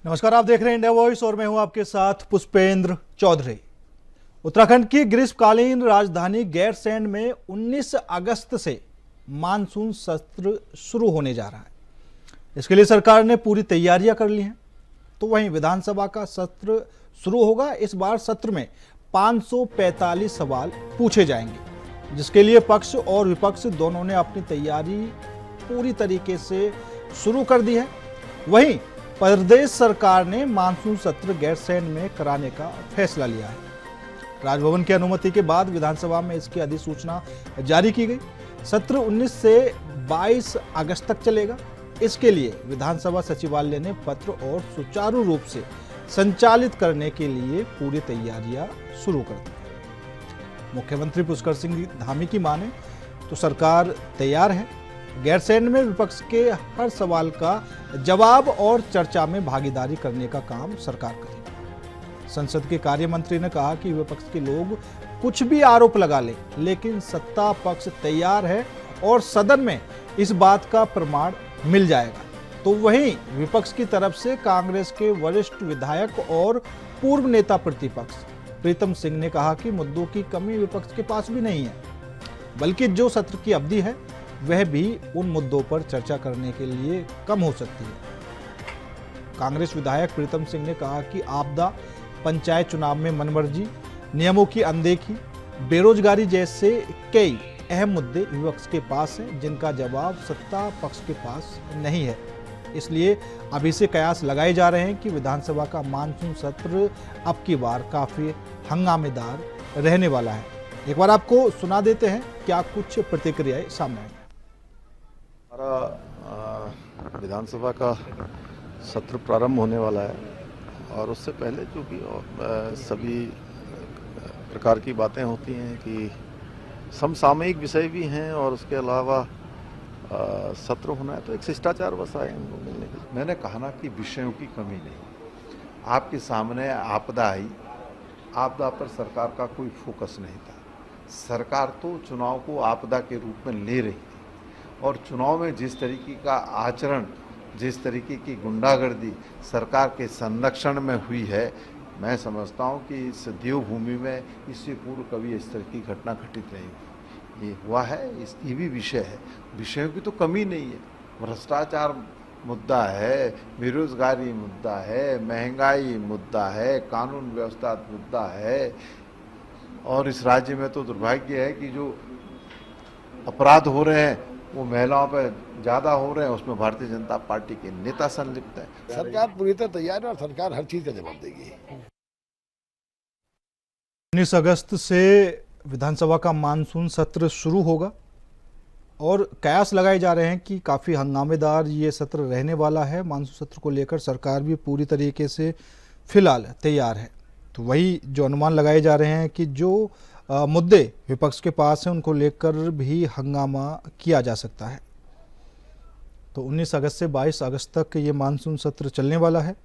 नमस्कार, आप देख रहे हैं इंडिया वॉइस और मैं हूं आपके साथ पुष्पेंद्र चौधरी। उत्तराखंड की ग्रीष्मकालीन राजधानी गैरसैंण में 19 अगस्त से मानसून सत्र शुरू होने जा रहा है। इसके लिए सरकार ने पूरी तैयारियां कर ली हैं। तो वहीं विधानसभा का सत्र शुरू होगा। इस बार सत्र में 545 सवाल पूछे जाएंगे, जिसके लिए पक्ष और विपक्ष दोनों ने अपनी तैयारी पूरी तरीके से शुरू कर दी है। वहीं प्रदेश सरकार ने मानसून सत्र गैरसैंण में कराने का फैसला लिया है। राजभवन की अनुमति के बाद विधानसभा में इसकी अधिसूचना जारी की गई। सत्र 19 से 22 अगस्त तक चलेगा। इसके लिए विधानसभा सचिवालय ने पत्र और सुचारू रूप से संचालित करने के लिए पूरी तैयारियां शुरू कर दी। मुख्यमंत्री पुष्कर सिंह धामी की माने तो सरकार तैयार है। गैरसैंण में विपक्ष के हर सवाल का जवाब और चर्चा में भागीदारी करने का काम सरकार करेगी। संसद के कार्य मंत्री ने कहा कि विपक्ष के लोग कुछ भी आरोप लगा ले, लेकिन सत्ता पक्ष तैयार है और सदन में इस बात का प्रमाण मिल जाएगा। तो वहीं विपक्ष की तरफ से कांग्रेस के वरिष्ठ विधायक और पूर्व नेता प्रतिपक्ष प्रीतम सिंह ने कहा कि मुद्दों की कमी विपक्ष के पास भी नहीं है, बल्कि जो सत्र की अवधि है वह भी उन मुद्दों पर चर्चा करने के लिए कम हो सकती है। कांग्रेस विधायक प्रीतम सिंह ने कहा कि आपदा, पंचायत चुनाव में मनमर्जी, नियमों की अनदेखी, बेरोजगारी जैसे कई अहम मुद्दे विपक्ष के पास हैं, जिनका जवाब सत्ता पक्ष के पास नहीं है। इसलिए अभी से कयास लगाए जा रहे हैं कि विधानसभा का मानसून सत्र अब की बार काफी हंगामेदार रहने वाला है। एक बार आपको सुना देते हैं क्या कुछ प्रतिक्रियाएं सामने आई। हमारा विधानसभा का सत्र प्रारंभ होने वाला है और उससे पहले जो भी सभी प्रकार की बातें होती हैं कि समसामयिक विषय भी हैं और उसके अलावा सत्र होना है तो एक शिष्टाचार बस आए उनको मिलने के लिए। मैंने कहा ना कि विषयों की कमी नहीं। आपके सामने आपदा आई, आपदा पर सरकार का कोई फोकस नहीं था। सरकार तो चुनाव को आपदा के रूप में ले रही थी और चुनाव में जिस तरीके का आचरण, जिस तरीके की गुंडागर्दी सरकार के संरक्षण में हुई है, मैं समझता हूं कि इस देवभूमि में इससे पूर्व कभी इस तरह की घटना घटित नहीं हुई। ये हुआ है, ये भी विषय है। विषयों की तो कमी नहीं है। भ्रष्टाचार मुद्दा है, बेरोजगारी मुद्दा है, महंगाई मुद्दा है, कानून व्यवस्था मुद्दा है और इस राज्य में तो दुर्भाग्य है कि जो अपराध हो रहे हैं वो महिलाओं पर ज्यादा हो रहे हैं, उसमें भारतीय जनता पार्टी के नेता संलिप्त है। सरकार पूरी तरह तैयार है और सरकार हर चीज का जवाब देगी। 19 अगस्त से विधानसभा का मानसून सत्र शुरू होगा और कयास लगाए जा रहे हैं कि काफ़ी हंगामेदार ये सत्र रहने वाला है। मानसून सत्र को लेकर सरकार भी पूरी तरीके से फिलहाल तैयार है। तो वही जो अनुमान लगाए जा रहे हैं कि जो मुद्दे विपक्ष के पास हैं उनको लेकर भी हंगामा किया जा सकता है। तो 19 अगस्त से 22 अगस्त तक ये मानसून सत्र चलने वाला है।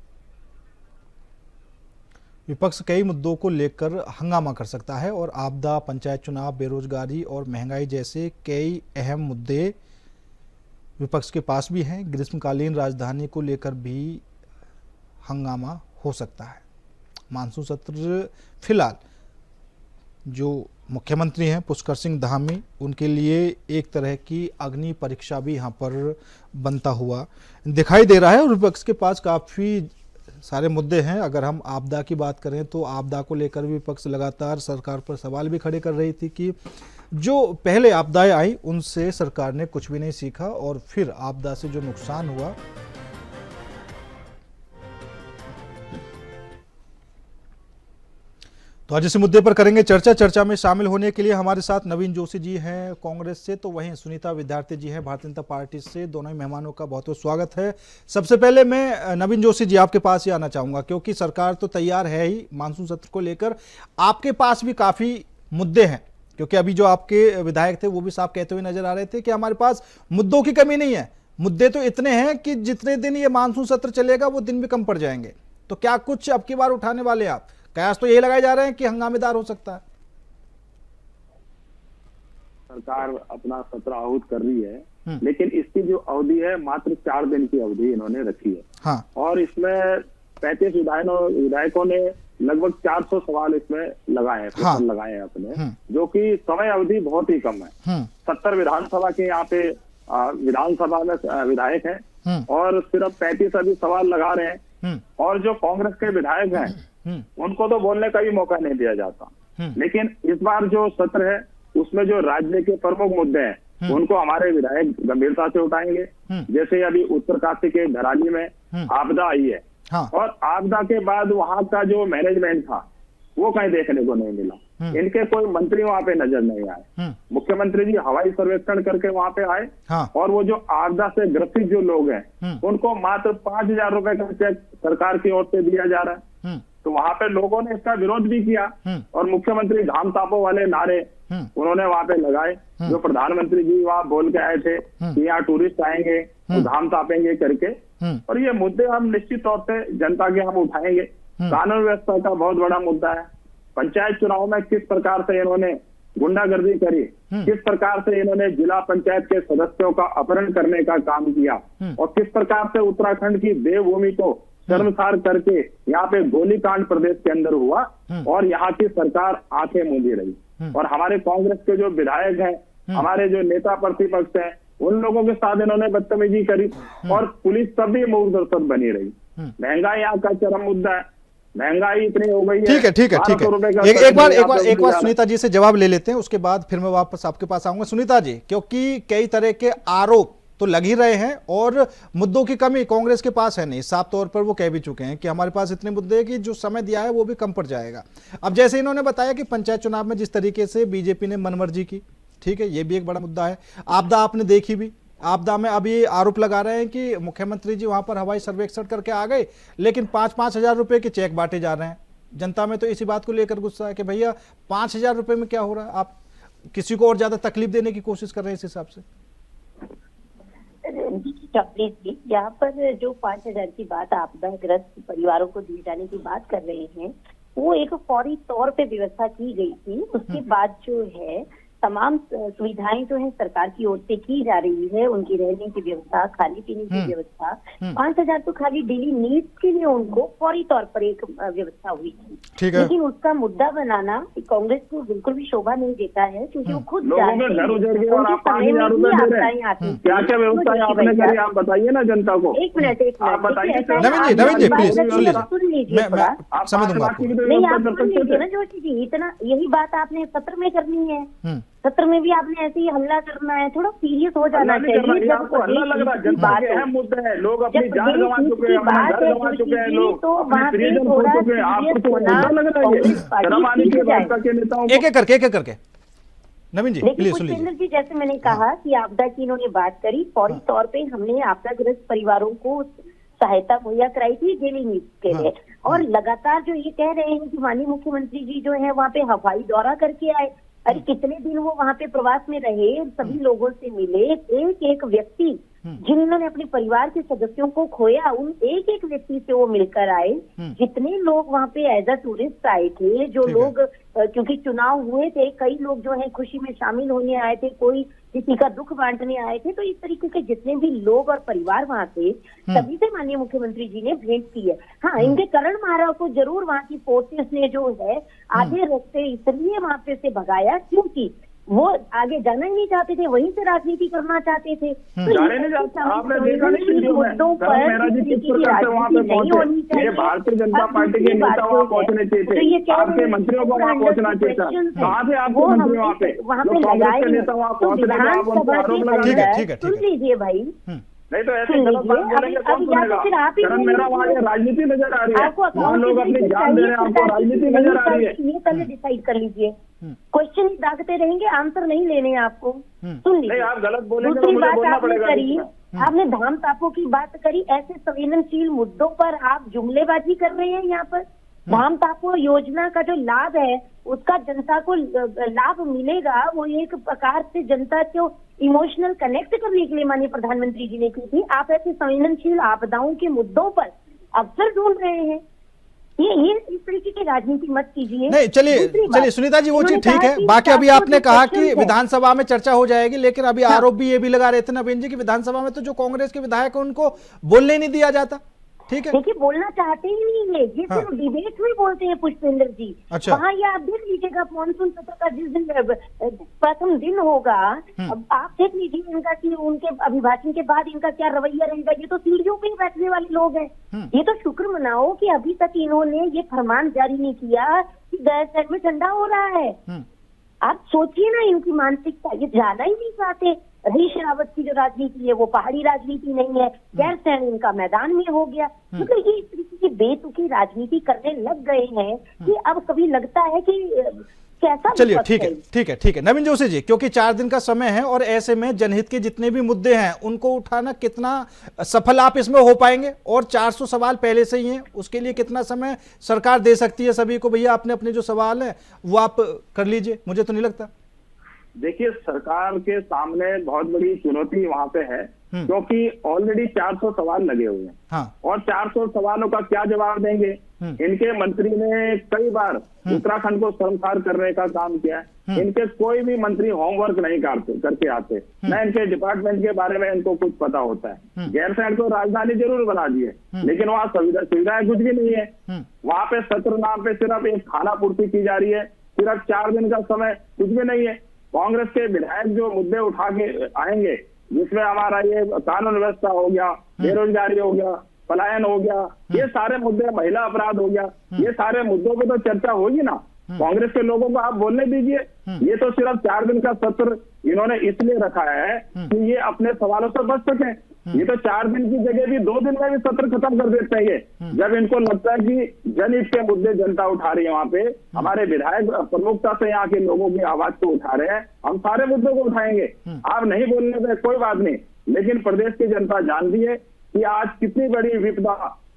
विपक्ष कई मुद्दों को लेकर हंगामा कर सकता है और आपदा, पंचायत चुनाव, बेरोजगारी और महंगाई जैसे कई अहम मुद्दे विपक्ष के पास भी हैं। ग्रीष्मकालीन राजधानी को लेकर भी हंगामा हो सकता है। मानसून सत्र फिलहाल जो मुख्यमंत्री हैं पुष्कर सिंह धामी, उनके लिए एक तरह की अग्नि परीक्षा भी यहाँ पर बनता हुआ दिखाई दे रहा है और विपक्ष के पास काफ़ी सारे मुद्दे हैं। अगर हम आपदा की बात करें तो आपदा को लेकर विपक्ष लगातार सरकार पर सवाल भी खड़े कर रही थी कि जो पहले आपदाएं आई उनसे सरकार ने कुछ भी नहीं सीखा और फिर आपदा से जो नुकसान हुआ तो आज इस मुद्दे पर करेंगे चर्चा। चर्चा में शामिल होने के लिए हमारे साथ नवीन जोशी जी हैं कांग्रेस से, तो वहीं सुनीता विद्यार्थी जी हैं भारतीय जनता पार्टी से। दोनों ही मेहमानों का बहुत बहुत स्वागत है। सबसे पहले मैं नवीन जोशी जी आपके पास ही आना चाहूंगा, क्योंकि सरकार तो तैयार है ही मानसून सत्र को लेकर, आपके पास भी काफी मुद्दे हैं। क्योंकि अभी जो आपके विधायक थे वो भी साफ कहते हुए नजर आ रहे थे कि हमारे पास मुद्दों की कमी नहीं है। मुद्दे तो इतने हैं कि जितने दिन ये मानसून सत्र चलेगा वो दिन भी कम पड़ जाएंगे। तो क्या कुछ अब की बार उठाने वाले आप? कयास तो यही लगाए जा रहे हैं कि हंगामेदार हो सकता है। सरकार अपना सत्र आहूत कर रही है, लेकिन इसकी जो अवधि है मात्र 4 दिन की अवधि इन्होंने रखी है। हाँ। और इसमें 35 विधायकों ने लगभग 400 सवाल इसमें लगाए हैं, हाँ। प्रश्न लगाए हैं अपने, जो कि समय अवधि बहुत ही कम है। 70 विधानसभा के यहाँ पे विधानसभा में विधायक हैं और सिर्फ 35 अभी सवाल लगा रहे हैं। और जो कांग्रेस के विधायक हैं उनको तो बोलने का भी मौका नहीं दिया जाता। लेकिन इस बार जो सत्र है उसमें जो राज्य के प्रमुख मुद्दे हैं उनको हमारे विधायक गंभीरता से उठाएंगे। जैसे अभी उत्तरकाशी के धराली में आपदा आई है, हाँ। और आपदा के बाद वहां का जो मैनेजमेंट था वो कहीं देखने को नहीं मिला। इनके कोई मंत्री वहां पे नजर नहीं आए। मुख्यमंत्री जी हवाई सर्वेक्षण करके वहां पे आए, हाँ। और वो जो आपदा से ग्रसित जो लोग हैं उनको मात्र 5,000 रुपए का चेक सरकार की ओर से दिया जा रहा है। तो वहां पे लोगों ने इसका विरोध भी किया और मुख्यमंत्री घाम तापो वाले नारे उन्होंने वहां पे लगाए। जो प्रधानमंत्री जी वहां बोल के आए थे कि यहाँ टूरिस्ट आएंगे वो घाम तापेंगे करके। और ये मुद्दे हम निश्चित तौर से जनता के हम उठाएंगे। कानून व्यवस्था का बहुत बड़ा मुद्दा है। पंचायत चुनाव में किस प्रकार से इन्होंने गुंडागर्दी करी, किस प्रकार से इन्होंने जिला पंचायत के सदस्यों का अपहरण करने का काम किया, और किस प्रकार से उत्तराखंड की देवभूमि को शर्मसार करके यहाँ पे गोलीकांड प्रदेश के अंदर हुआ और यहाँ की सरकार आंखें मूंदी रही। और हमारे कांग्रेस के जो विधायक हैं, हमारे जो नेता प्रतिपक्ष हैं, उन लोगों के साथ इन्होंने बदतमीजी करी और पुलिस तब भी मूकदर्शक बनी रही। महंगाई यहाँ का चरम मुद्दा है। महंगाई इतनी हो गई है। ठीक है, ठीक है, ठीक 1200 रुपए का है। एक बार गुजारा। सुनीता जी से जवाब ले लेते हैं, उसके बाद फिर मैं वापस आपके पास आऊंगा। सुनीता जी, क्योंकि कई तरह के आरोप तो लग ही रहे हैं और मुद्दों की कमी कांग्रेस के पास है नहीं। साफ तौर पर वो कह भी चुके हैं कि हमारे पास इतने मुद्दे हैं कि जो समय दिया है वो भी कम पड़ जाएगा। अब जैसे इन्होंने बताया कि पंचायत चुनाव में जिस तरीके से बीजेपी ने मनमर्जी की, ठीक है, ये भी एक बड़ा मुद्दा है। आपदा आपने देखी भी, आपदा में अभी आरोप लगा रहे हैं कि मुख्यमंत्री जी वहां पर हवाई सर्वेक्षण करके आ गए, लेकिन 5-5 हजार रुपए के चेक बांटे जा रहे हैं। जनता में तो इसी बात को लेकर गुस्सा है कि भैया 5,000 रुपए में क्या हो रहा है, आप किसी को और ज्यादा तकलीफ देने की कोशिश कर रहे हैं इस हिसाब से। प्लीज जी, यहाँ पर जो 5,000 की बात आपदाग्रस्त परिवारों को दिए जाने की बात कर रहे हैं, वो एक फौरी तौर पे व्यवस्था की गई थी। उसके बाद जो है तमाम सुविधाएं जो है सरकार की ओर से की जा रही है। उनकी रहने की व्यवस्था, खाने पीने की व्यवस्था, 5,000 तो खाली डेली नीड्स के लिए उनको फौरी तौर पर एक व्यवस्था हुई थी। ठीक है। लेकिन उसका मुद्दा बनाना कांग्रेस को बिल्कुल भी शोभा नहीं देता है, क्योंकि वो खुद लोगों के घर उजड़ गए और आप 5,000 रुपए दे रहे हैं। क्या क्या व्यवस्था आपने करी, आप बताइए ना जनता को। एक मिनट आप बताइए। नवीन जी प्लीज सुन लीजिए, सुन लीजिए थोड़ा। मैं समझ दूंगा आपको। नहीं, आप सुन लीजिए ना जोशी जी, इतना यही बात आपने सत्र में करनी है। सत्र में भी आपने ऐसे ही हल्ला करना है, थोड़ा सीरियस हो जाना चाहिए। आपको हल्ला लग रहा है, जनता के अहम मुद्दे हैं, लोग अपनी जान गंवा चुके हैं, अपना घर गंवा चुके हैं, लोग तो वहाँ पे प्रियजन खो थोड़ा चुके हैं। आपको तो होना हल्ला लग रहा है, शर्म आनी चाहिए भाजपा के नेताओं को। एक एक करके नवीन जी लेकिन प्लीज सुन पुष्पेंद्र लीजिए। जी, जैसे मैंने कहा कि आपदा की इन्होंने बात करी, फौरी तौर पे हमने आपदाग्रस्त परिवारों को सहायता मुहैया कराई थी डेली नीड्स के लिए। और लगातार जो ये कह रहे हैं कि माननीय मुख्यमंत्री जी जो है वहाँ पे हवाई दौरा करके आए, अरे कितने दिन वो वहाँ पे प्रवास में रहे, सभी लोगों से मिले, एक एक व्यक्ति जिन्होंने अपने परिवार के सदस्यों को खोया, उन एक एक व्यक्ति से वो मिलकर आए। जितने लोग वहाँ पे एज अ टूरिस्ट आए थे, जो लोग क्योंकि चुनाव हुए थे, कई लोग जो है खुशी में शामिल होने आए थे, कोई किसी का दुख बांटने आए थे, तो इस तरीके के जितने भी लोग और परिवार वहाँ थे, सभी से माननीय मुख्यमंत्री जी ने भेंट की है। हाँ, इनके करण महाराव को जरूर वहाँ की फोर्सेस ने जो है आधे रास्ते इसलिए वहाँ पे से भगाया क्योंकि वो आगे जाना ही नहीं चाहते थे, वहीं से राजनीति करना चाहते थे। तो जाने नहीं जाते, आपने देखा नहीं वीडियो में मेरा जी किस प्रकार से वहाँ पे पहुंचे। ये भारतीय जनता पार्टी के नेता वहाँ पहुंचने चाहिए थे, आपके मंत्रियों को वहाँ पहुंचना चाहिए था। कहाँ थे आपके मंत्री वहाँ पे, जो कांग्रेस के नेता वहाँ पहुंचे थे, आप उनको आरोप लगा रहे हैं। सुन लीजिए भाई, नहीं तो ऐसे गलत बात बोलेंगे कौन सुनेगा। करण मेरा वहाँ राजनीति नजर आ रही है, वहाँ लोग अपनी जान दे रहे हैं, आपको राजनीति नजर आ रही है। ये पहले डिसाइड कर लीजिए। क्वेश्चन ही दागते रहेंगे, आंसर नहीं लेने हैं आपको। सुन लीजिए, आप गलत बोलेंगे तो दूसरी मुझे बात बोलना आपने पड़ेगा। करी, आपने धाम तापों की बात करी। ऐसे संवेदनशील मुद्दों पर आप जुमलेबाजी कर रहे हैं। यहाँ पर धाम तापो योजना का जो लाभ है उसका जनता को लाभ मिलेगा, वो एक प्रकार से जनता को इमोशनल कनेक्ट करने के लिए माननीय प्रधानमंत्री जी ने की थी। आप ऐसे संवेदनशील आपदाओं के मुद्दों पर अवसर ढूंढ रहे हैं। ये इस तरीके की राजनीति मत कीजिए। नहीं, चलिए सुनीता जी, वो चीज ठीक है। बाकी अभी आपने कहा कि विधानसभा में चर्चा हो जाएगी, लेकिन अभी आरोप भी ये भी लगा रहे थे नवीन जी कि विधानसभा में तो जो कांग्रेस के विधायक हैं उनको बोलने नहीं दिया जाता। ठीक है। देखिए बोलना चाहते ही नहीं है, ये सिर्फ डिबेट में बोलते हैं पुष्पेंद्र जी। अच्छा। वहाँ ये आप देख लीजिएगा मानसून सत्र का जिस दिन प्रथम दिन होगा, अब आप देख लीजिए इनका कि उनके अभिभाषण के बाद इनका क्या रवैया रहेगा। ये तो सीढ़ियों पे ही बैठने वाले लोग हैं। ये तो शुक्र मनाओ कि अभी तक इन्होंने ये फरमान जारी नहीं किया कि गैरसैंण में ठंडा हो रहा है। आप सोचिए ना इनकी मानसिकता, ये जाना ही नहीं चाहते। हरीश रावत की जो राजनीति है वो पहाड़ी राजनीति नहीं है, गैरसैंण इनका मैदान में हो गया। क्योंकि ये इस तरीके की बेतुकी राजनीति करने लग गए हैं कि अब कभी लगता है कि कैसा। चलिए ठीक है नवीन जोशी जी, क्योंकि 4 दिन का समय है और ऐसे में जनहित के जितने भी मुद्दे हैं उनको उठाना कितना सफल आप इसमें हो पाएंगे, और 400 सवाल पहले से ही हैं, उसके लिए कितना समय सरकार दे सकती है सभी को? भैया अपने अपने जो सवाल है वो आप कर लीजिए, मुझे तो नहीं लगता। देखिए सरकार के सामने बहुत बड़ी चुनौती वहाँ पे है, क्योंकि ऑलरेडी 400 सवाल लगे हुए हैं। हाँ। और 400 सवालों का क्या जवाब देंगे? इनके मंत्री ने कई बार उत्तराखंड को शर्मसार करने का काम किया है। इनके कोई भी मंत्री होमवर्क नहीं करके आते, न इनके डिपार्टमेंट के बारे में इनको कुछ पता होता है। गैरसैंण को राजधानी जरूर बना दिए, लेकिन वहाँ सुविधाएं कुछ भी नहीं है। वहाँ पे सत्र नाम पे सिर्फ एक खाना पूर्ति की जा रही है, सिर्फ 4 दिन का समय, कुछ भी नहीं है। कांग्रेस के विधायक जो मुद्दे उठा के आएंगे, जिसमें हमारा ये कानून व्यवस्था हो गया, बेरोजगारी हो गया, पलायन हो गया, ये सारे मुद्दे, महिला अपराध हो गया, ये सारे मुद्दों पे तो चर्चा होगी ना। कांग्रेस के लोगों को आप बोलने दीजिए। ये तो सिर्फ 4 दिन का सत्र इन्होंने इसलिए रखा है कि ये अपने सवालों से बच सके। ये तो 4 दिन की जगह भी 2 दिन में भी सत्र खत्म कर देते हैं ये, जब इनको लगता है कि जनहित के मुद्दे जनता उठा रही है। वहाँ पे हमारे विधायक प्रमुखता से यहाँ के लोगों की आवाज को उठा रहे हैं, हम सारे मुद्दों को उठाएंगे। आप नहीं बोलने से कोई बात नहीं, लेकिन प्रदेश की जनता जानती है कि आज कितनी बड़ी विपदा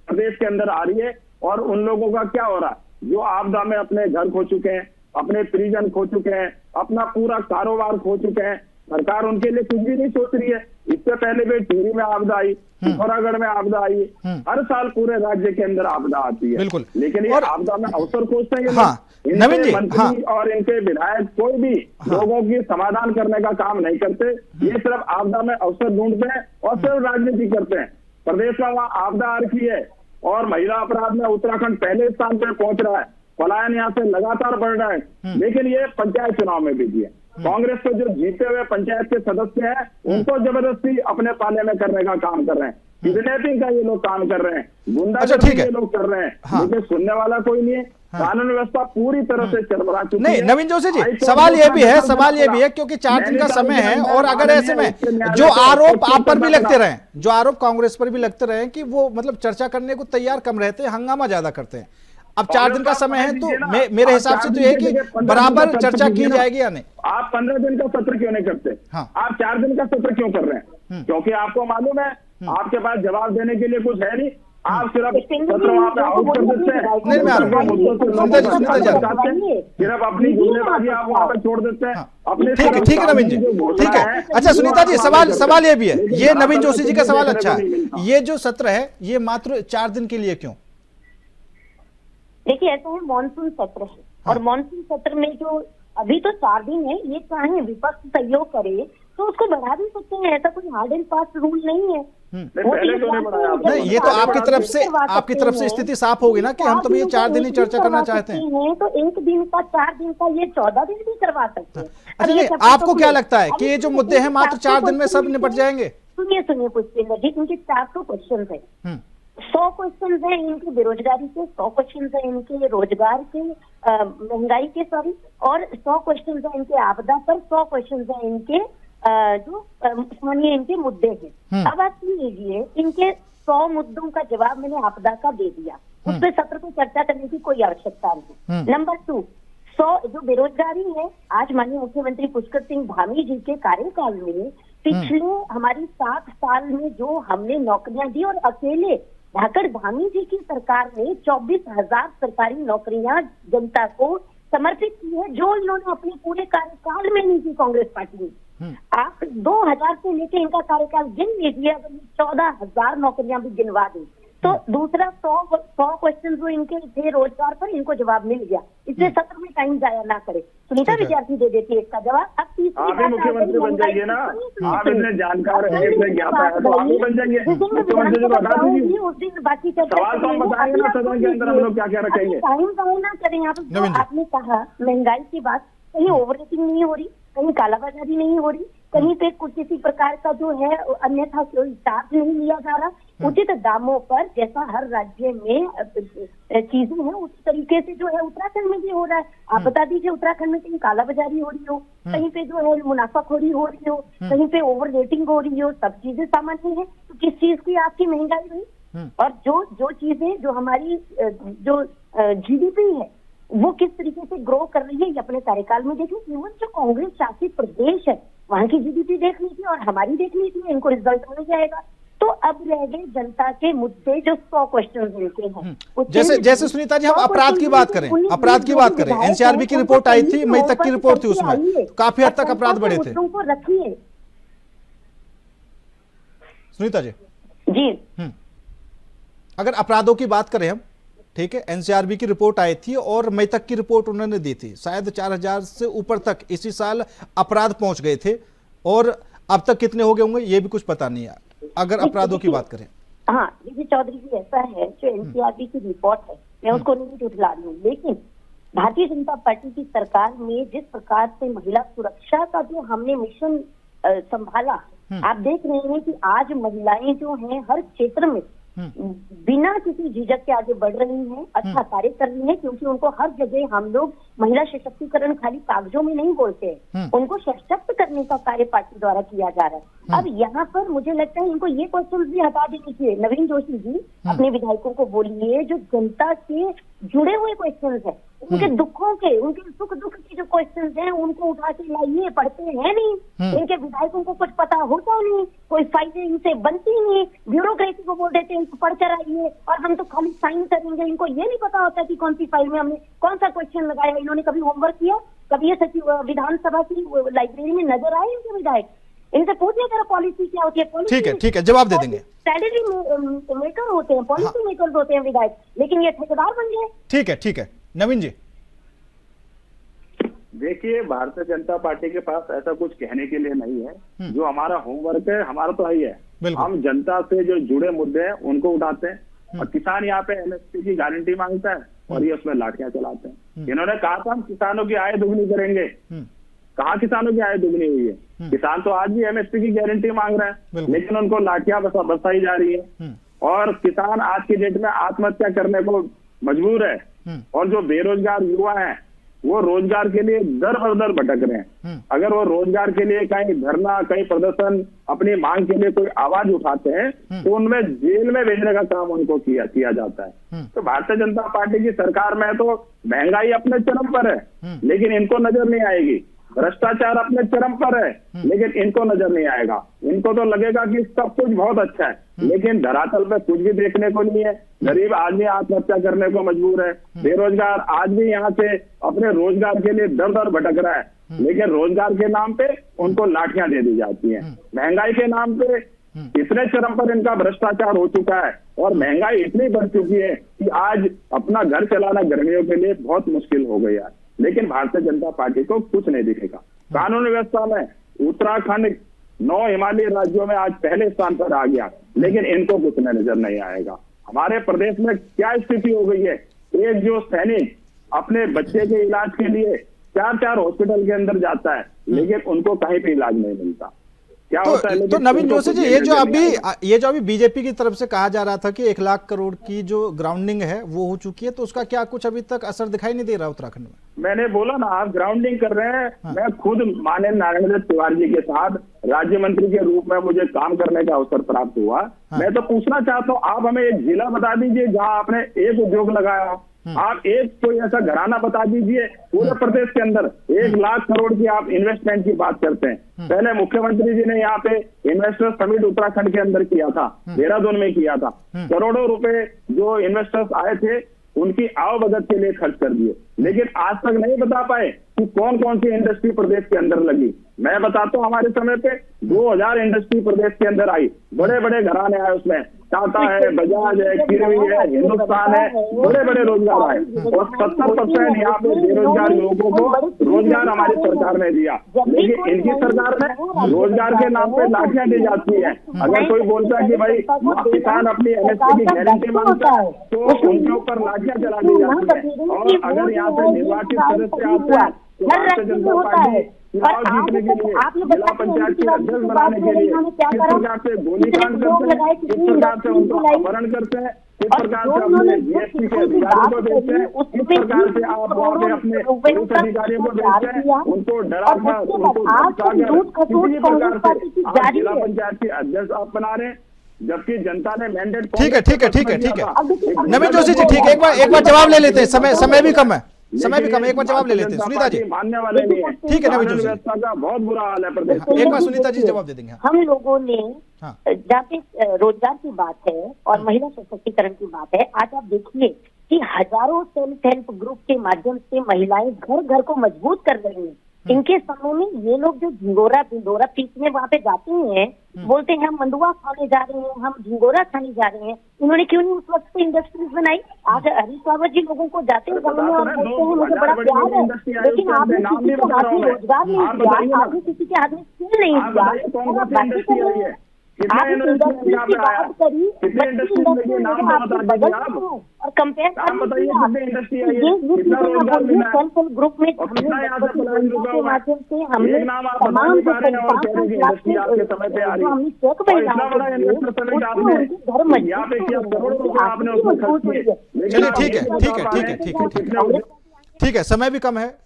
प्रदेश के अंदर आ रही है और उन लोगों का क्या हो रहा है जो आपदा में अपने घर खो चुके हैं, अपने परिजन खो चुके हैं, अपना पूरा कारोबार खो चुके हैं। सरकार उनके लिए कुछ भी नहीं सोच रही है। इससे पहले भी टिहरी में आपदा आई, पिथौरागढ़ में आपदा आई, हर साल पूरे राज्य के अंदर आपदा आती है। बिल्कुल। लेकिन ये आपदा में अवसर खोजते हैं। हाँ, नवीन जी, मंत्री और इनके विधायक कोई भी लोगों की समाधान करने का काम नहीं करते। ये सिर्फ आपदा में अवसर ढूंढते हैं और सिर्फ राजनीति करते हैं। प्रदेश में वहाँ आपदा आ रखी है और महिला अपराध में उत्तराखंड पहले स्थान पर पहुंच रहा है। पलायन यहाँ से लगातार बढ़ रहा है। लेकिन ये पंचायत चुनाव में भी दिए कांग्रेस को जो जीते हुए पंचायत के सदस्य हैं, उनको जबरदस्ती अपने पाले में करने का काम कर रहे हैं। किडनैपिंग का ये लोग काम कर रहे हैं, गुंडागर्दी ये लोग कर रहे हैं। लेकिन सुनने वाला कोई नहीं है। कानून व्यवस्था पूरी तरह से चरमरा चुकी है। नहीं नवीन जोशी जी, सवाल ये भी है क्योंकि 4 दिन का समय है, और अगर ऐसे में जो आरोप आप पर भी लगते रहे, जो आरोप कांग्रेस पर भी लगते रहे कि वो मतलब चर्चा करने को तैयार कम रहते हैं, हंगामा ज्यादा करते हैं, अब 4 दिन का समय है तो मेरे हिसाब से तो ये कि बराबर चर्चा की जाएगी या नहीं? आप 15 दिन का सत्र क्यों नहीं करते? आप 4 दिन का सत्र क्यों कर रहे हैं? क्योंकि आपको मालूम है आपके पास जवाब देने के लिए कुछ है नहीं। आप सिर्फ सत्र वहां पे आउट कर देते हैं, सिर्फ अपनी गुंडेबाजी आप वहां पे छोड़ देते हैं अपने। ठीक है नवीन जी, ठीक है। अच्छा सुनीता जी, सवाल ये भी है, ये नवीन जोशी जी का सवाल अच्छा है, ये जो सत्र है ये मात्र 4 दिन के लिए क्यों? देखिए ऐसा है, मानसून सत्र है और मानसून सत्र में जो अभी तो 4 दिन है, ये चाहे विपक्ष सहयोग करे तो उसको बढ़ा भी सकते हैं। ऐसा कोई हार्ड एंड फास्ट रूल नहीं है। नहीं, ये तो आपकी तरफ से स्थिति साफ होगी ना कि हम तो ये 4 दिन ही चर्चा करना चाहते हैं। तो 1 दिन का, 4 दिन का, ये 14 दिन भी करवा सकते हैं। अच्छा नहीं, आपको क्या लगता है कि ये जो मुद्दे हैं मात्र 4 दिन में सब निपट जाएंगे? सुनिए पुष्पेंद्र जी, इनके 400 क्वेश्चन है। 100 क्वेश्चन है इनकी बेरोजगारी के, 100 क्वेश्चन है इनके रोजगार के, महंगाई के, सॉरी, और 100 क्वेश्चन है इनके आपदा पर, 100 क्वेश्चन है इनके जो स्थानीय इनके मुद्दे हैं। अब आप सुन लीजिए, इनके 100 मुद्दों का जवाब मैंने आपदा का दे दिया, उस पर सत्र को चर्चा करने की कोई आवश्यकता नहीं। नंबर 2, 100 जो बेरोजगारी है, आज माननीय मुख्यमंत्री पुष्कर सिंह धामी जी के कार्यकाल में पिछले हमारी 7 साल में जो हमने नौकरियां दी, और अकेले धाकड़ धामी जी की सरकार ने 24,000 सरकारी नौकरियां जनता को समर्पित की है, जो इन्होंने अपने पूरे कार्यकाल में नहीं की कांग्रेस पार्टी ने। आप 2000 से लेके इनका कार्यकाल गिन लीजिए, अगर 14,000 नौकरियां भी गिनवा दें तो दूसरा 100 क्वेश्चन जो इनके थे रोजगार पर, इनको जवाब मिल गया, इसलिए सत्र में टाइम जाया ना करे। सुनीता विद्यार्थी दे देती है इसका जवाब। अब तीसरी आप ही मुख्यमंत्री बन जाइए ना, आप इतने जानकार हैं, इतने ज्ञाता है, तो आप ही बन जाइए मुख्यमंत्री को बता दीजिए। उस दिन बाकी सवाल तो हम बताएंगे ना सदन के अंदर हम लोग क्या क्या रखेंगे। टाइम जाया ना करें। आपने कहा महंगाई की बात, कहीं ओवर रेटिंग नहीं हो रही, कहीं कालाबाजारी नहीं हो रही, कहीं पे कुछ किसी प्रकार का जो है अन्यथा कोई चार्ज नहीं लिया जा रहा, उचित दामों पर जैसा हर राज्य में चीजें हैं उस तरीके से जो है उत्तराखंड में भी हो रहा है। आप बता दीजिए उत्तराखंड में कहीं कालाबाजारी हो रही हो, कहीं पे जो है मुनाफाखोरी हो रही हो, कहीं पे ओवर रेटिंग हो रही हो, सब चीजें सामान्य है। तो किस चीज की आपकी महंगाई हुई? और जो चीजें जो हमारी जो GDP है वो किस तरीके से ग्रो कर रही है ये अपने कार्यकाल में देखिए। इवन जो कांग्रेस शासित प्रदेश है वहां की GDP देख लीजिए और हमारी देख लीजिए, इनको रिजल्ट मिल जाएगा। तो अब रह गए जनता के मुद्दे जो 100 क्वेश्चन मिलते हैं। जैसे सुनीता जी हम अपराध की बात करें, NCRB की रिपोर्ट आई थी, मई तक की रिपोर्ट थी, उसमें काफी हद तक अपराध बढ़े थे। रखिए सुनीता जी जी, अगर अपराधों की बात करें हम, ठीक है, NCRB की रिपोर्ट आई थी और मई तक की रिपोर्ट उन्होंने दी थी, शायद 4000 से ऊपर तक इसी साल अपराध पहुंच गए थे, और अब तक कितने हो गए होंगे ये भी कुछ पता नहीं है अगर अपराधों की बात करें। हाँ देखिए चौधरी जी, ऐसा है जो NCRB की रिपोर्ट है मैं उसको नहीं उठला रही हूँ, लेकिन भारतीय जनता पार्टी की सरकार में जिस प्रकार से महिला सुरक्षा का जो हमने मिशन संभाला, आप देख रहे हैं कि आज महिलाएं जो हैं हर क्षेत्र में बिना किसी झिझक के आगे बढ़ रही हैं, अच्छा कार्य कर रही हैं, क्योंकि उनको हर जगह हम लोग महिला सशक्तिकरण खाली कागजों में नहीं बोलते हैं, उनको सशक्त करने का कार्य पार्टी द्वारा किया जा रहा है। अब यहाँ पर मुझे लगता है इनको ये क्वेश्चन भी हटा देने चाहिए। नवीन जोशी जी अपने विधायकों को बोलिए जो जनता से जुड़े हुए क्वेश्चन है, उनके दुखों के, उनके सुख दुख के जो क्वेश्चन हैं उनको उठा के लाइए। पढ़ते हैं नहीं, इनके विधायकों को कुछ पता होता नहीं, कोई फायदे इनसे बनती नहीं, ब्यूरोक्रेसी को बोल देते हैं इनको पढ़ कर आइए और हम तो खाली साइन करेंगे। इनको ये नहीं पता होता कि कौन सी फाइल में हमने कौन सा क्वेश्चन लगाया। इन्होंने कभी होमवर्क किया? कभी ये सचिव विधानसभा की लाइब्रेरी में नजर आए इनके विधायक? इनसे पूछिए जरा पॉलिसी क्या होती है। ठीक है जवाब दे देंगे। स्ट्रेटेजी मेकर होते हैं, पॉलिसी मेकर होते हैं विधायक, लेकिन ये ठेकेदार बन गए। ठीक है नवीन जी। देखिए भारतीय जनता पार्टी के पास ऐसा कुछ कहने के लिए नहीं है, जो हमारा होमवर्क है हमारा तो है, हम जनता से जो जुड़े मुद्दे हैं उनको उठाते हैं। और किसान यहाँ पे MSP की गारंटी मांगता है और ये उसमें लाठियां चलाते हैं। इन्होंने कहा था हम किसानों की आय दुगनी करेंगे, कहाँ किसानों की आय दुगनी हुई है? किसान तो आज भी MSP की गारंटी मांग रहे हैं, लेकिन उनको लाठियां बरसाई जा रही है और किसान आज की डेट में आत्महत्या करने को मजबूर है। और जो बेरोजगार युवा है वो रोजगार के लिए दर बदर भटक रहे हैं। अगर वो रोजगार के लिए कहीं धरना, कहीं प्रदर्शन, अपनी मांग के लिए कोई आवाज उठाते हैं तो उनमें जेल में भेजने का काम उनको किया जाता है। तो भारतीय जनता पार्टी की सरकार में तो महंगाई अपने चरम पर है, लेकिन इनको नजर नहीं आएगी। भ्रष्टाचार अपने चरम पर है, लेकिन इनको नजर नहीं आएगा। इनको तो लगेगा कि सब कुछ बहुत अच्छा है, लेकिन धरातल पे कुछ भी देखने को नहीं है। गरीब आदमी आत्महत्या करने को मजबूर है, बेरोजगार आज भी यहाँ से अपने रोजगार के लिए दर दर भटक रहा है, लेकिन रोजगार के नाम पे उनको लाठियां दे दी जाती हैं। महंगाई के नाम पे इतने चरम पर इनका भ्रष्टाचार हो चुका है और महंगाई इतनी बढ़ चुकी है कि आज अपना घर चलाना गर्मियों के लिए बहुत मुश्किल हो गई है। लेकिन भारतीय जनता पार्टी को कुछ नहीं दिखेगा। कानून व्यवस्था में उत्तराखंड 9 हिमालयी राज्यों में आज पहले स्थान पर आ गया, लेकिन इनको कुछ नजर नहीं आएगा। हमारे प्रदेश में क्या स्थिति हो गई है, एक जो सैनिक अपने बच्चे के इलाज के लिए 4 हॉस्पिटल के अंदर जाता है, लेकिन उनको कहीं पे इलाज नहीं मिलता। क्या होता है? तो नवीन जोशी जी, ये जो अभी बीजेपी की तरफ से कहा जा रहा था कि 1 लाख करोड़ की जो ग्राउंडिंग है वो हो चुकी है, तो उसका क्या कुछ अभी तक असर दिखाई नहीं दे रहा उत्तराखंड में? मैंने बोला ना, आप ग्राउंडिंग कर रहे हैं। हाँ। मैं खुद माननीय नारायण दत्त तिवारी जी के साथ राज्य मंत्री के रूप में मुझे काम करने का अवसर प्राप्त हुआ। हाँ। मैं तो पूछना चाहता हूँ, आप हमें एक जिला बता दीजिए जहाँ आपने एक उद्योग लगाया हो। आप एक कोई ऐसा घराना बता दीजिए पूरे प्रदेश के अंदर 1 लाख करोड़ की आप इन्वेस्टमेंट की बात करते हैं। पहले मुख्यमंत्री जी ने यहाँ पे इन्वेस्टर्स समिट उत्तराखंड के अंदर किया था, देहरादून में किया था। करोड़ों रुपए जो इन्वेस्टर्स आए थे उनकी आवभगत के लिए खर्च कर दिए, लेकिन आज तक नहीं बता पाए कि कौन कौन सी इंडस्ट्री प्रदेश के अंदर लगी। मैं बताता हूँ, हमारे समय पे 2000 इंडस्ट्री प्रदेश के अंदर आई, बड़े बड़े घराने आए उसमें। टाटा है, बजाज है, किरवी है, हिंदुस्तान है, बड़े बड़े रोजगार आए और 70% यहाँ पे बेरोजगार लोगों को रोजगार हमारी सरकार ने दिया। लेकिन इनकी सरकार में रोजगार के नाम पे लाठियां दी जाती है। अगर कोई बोलता है कि भाई किसान अपनी एमएसपी की गारंटी मांगता है तो उनके ऊपर लाठियां चला दी जाती है। और अगर यहाँ पे निर्वाचित सदस्य आते हैं भारतीय जनता पार्टी चुनाव जीतने के लिए, जिला पंचायत के अध्यक्ष बनाने के लिए किस प्रकार से गोलीकांड करते हैं, किस प्रकार से उनको अपहरण करते हैं, किस प्रकार से अपने जीएसटी के अधिकारियों को भेजते हैं, किस प्रकार से आप वहाँ पे अपने पुलिस अधिकारियों को भेजते हैं, उनको डरा कर उनको किसी भी प्रकार से आप जिला पंचायत के अध्यक्ष आप बना रहे हैं, जबकि जनता ने मैंडेट। ठीक है नवीन जोशी जी, ठीक है, एक बार जवाब ले लेते हैं, समय भी कम है, एक बार जवाब ले लेते हैं। सुनीता जी मानने वाले नहीं है। ठीक है नवीन जोशी, व्यवस्था का बहुत बुरा हाल है प्रदेश। एक बार सुनीता जी जवाब दे देंगे। हम लोगों ने हाँ। जहाँ पे रोजगार की बात है और महिला सशक्तिकरण की बात है, आज आप देखिए कि हजारों सेल्फ हेल्प ग्रुप के माध्यम से महिलाएं घर घर को मजबूत कर रही हैं। इनके समय में ये लोग जो झिंगोरा भिंडोरा पीसने वहाँ पे जाते हैं, बोलते हैं हम मंडुआ खाने जा रहे हैं, हम झिंगोरा खाने जा रहे हैं, इन्होंने क्यों नहीं उस वक्त से इंडस्ट्रीज बनाई? आज हरीश रावत जी लोगों को जाते हैं गाँव में और बोलते हैं मुझे बड़ा प्यार है, लेकिन आपने किसी के हाथ में रोजगार नहीं दिया, आपने किसी के हाथ में स्किल नहीं दिया, आप बातें कर रहे हैं। आप इंडस्ट्री की बात करी, इंडस्ट्री और कंपेयर सेल्फ हेल्प ग्रुप में के माध्यम से हमने तमाम ठीक है, समय भी कम है।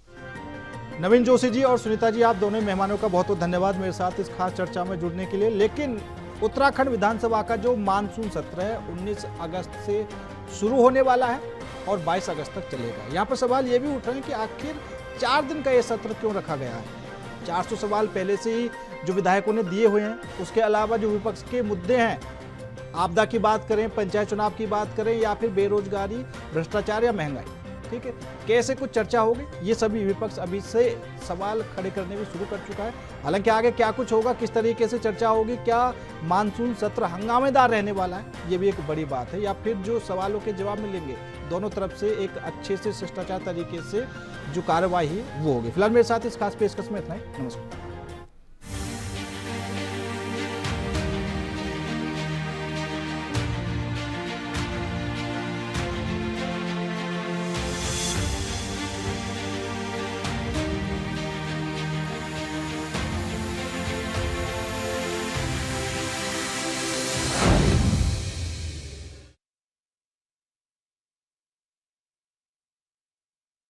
नवीन जोशी जी और सुनीता जी, आप दोनों मेहमानों का बहुत बहुत धन्यवाद मेरे साथ इस खास चर्चा में जुड़ने के लिए। लेकिन उत्तराखंड विधानसभा का जो मानसून सत्र है 19 अगस्त से शुरू होने वाला है और 22 अगस्त तक चलेगा। यहाँ पर सवाल ये भी उठ रहे हैं कि आखिर 4 दिन का ये सत्र क्यों रखा गया है। 400 सवाल पहले से ही जो विधायकों ने दिए हुए हैं, उसके अलावा जो विपक्ष के मुद्दे हैं, आपदा की बात करें, पंचायत चुनाव की बात करें या फिर बेरोजगारी, भ्रष्टाचार या महंगाई, ठीक है, कैसे कुछ चर्चा होगी, ये सभी विपक्ष अभी से सवाल खड़े करने भी शुरू कर चुका है। हालांकि आगे क्या कुछ होगा, किस तरीके से चर्चा होगी, क्या मानसून सत्र हंगामेदार रहने वाला है, ये भी एक बड़ी बात है, या फिर जो सवालों के जवाब मिलेंगे दोनों तरफ से एक अच्छे से शिष्टाचार तरीके से जो कार्रवाई वो होगी। फिलहाल मेरे साथ इस खास पेशकश में इतना ही। नमस्कार।